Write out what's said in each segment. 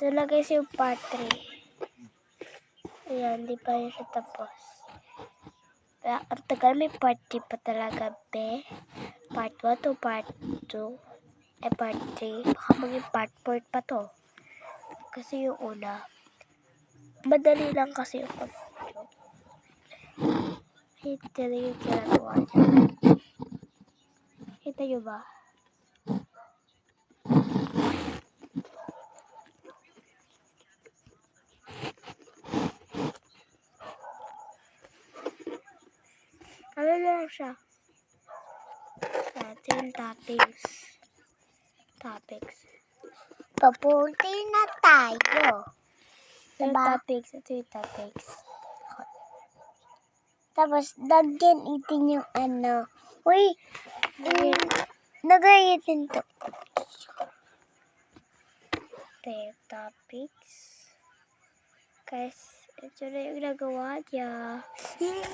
Ito na guys yung part 3. Ayan, di pa yun siya tapos. Kaya ang tagal, may part 3 pa talaga, be. Part 1 to part 2. Part 3. Baka maging part 4 pa to. Kasi yung una, madali lang kasi yung pag-video. Ito na yung ginagawa niya. Kita nyo ba? Ano lang siya? Ito yung toppings. Papunti na tayo. Yung Diba? toppings. Ito yung toppings. Tapos, lagyan itin yung ano. Uy! Nagayitin to. Ito yung toppings. Guys, ito na yung nagawa niya.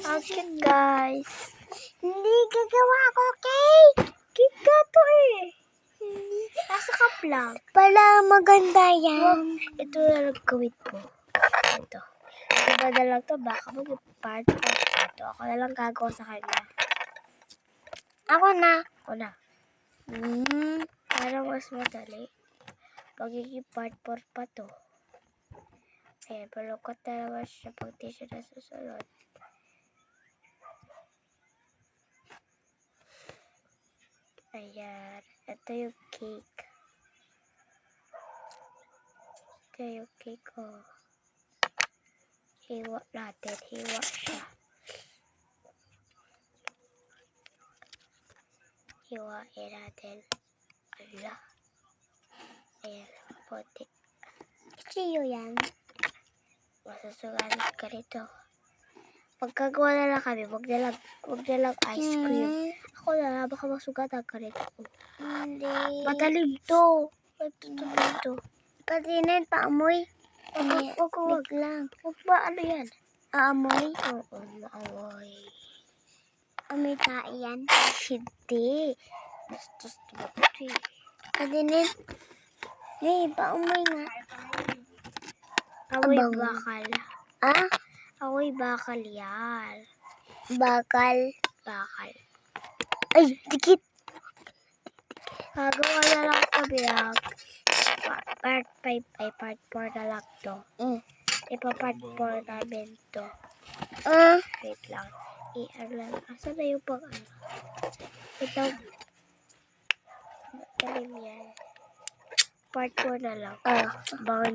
Ang cute, guys. Hindi gagawa ko cake. Cute ka to eh. Nasa cup lang. Pala maganda yan. Ito na lang gawin mo. Ito. Iba na lang to. Baka mag-part of ito. Ako na lang gagawa sa kanya. Ako na. Ako na. Para mas madali. Magiging part 4 pa to. Ayan, palukot na naman siya pag di siya nasusunod. Ayan. Ito yung cake. Ito yung cake, oh. Hiwa natin. Hiwa siya. Hiwain natin. Ala. Ayan, puti. Siyo yan. Masusugalit ka nito. Pagkagawa na lang kami, wag na lang ice cream. Ako na, baka masugatan ka nito. Hindi. Matalim to. Matutuloy to. Patinin, paamoy. Wag lang. Wag ba, ano yan? Aamoy. Oo, maamoy. Amoy tae yan. Hindi. Bastos to ito eh. Patinin. Hey, paamoy nga. Amoy Abang. bakal. Ah? Amoy bakal yan. Bakal. Bakal. Ay, dikit. Gagawa na lang kami lang. Part 5 ay part 4 na lang to. Ipa-part 4 namin to. Wait lang. Asan na yung pang ano? Ito. Matalim yan. Part 4 na lang. Bawal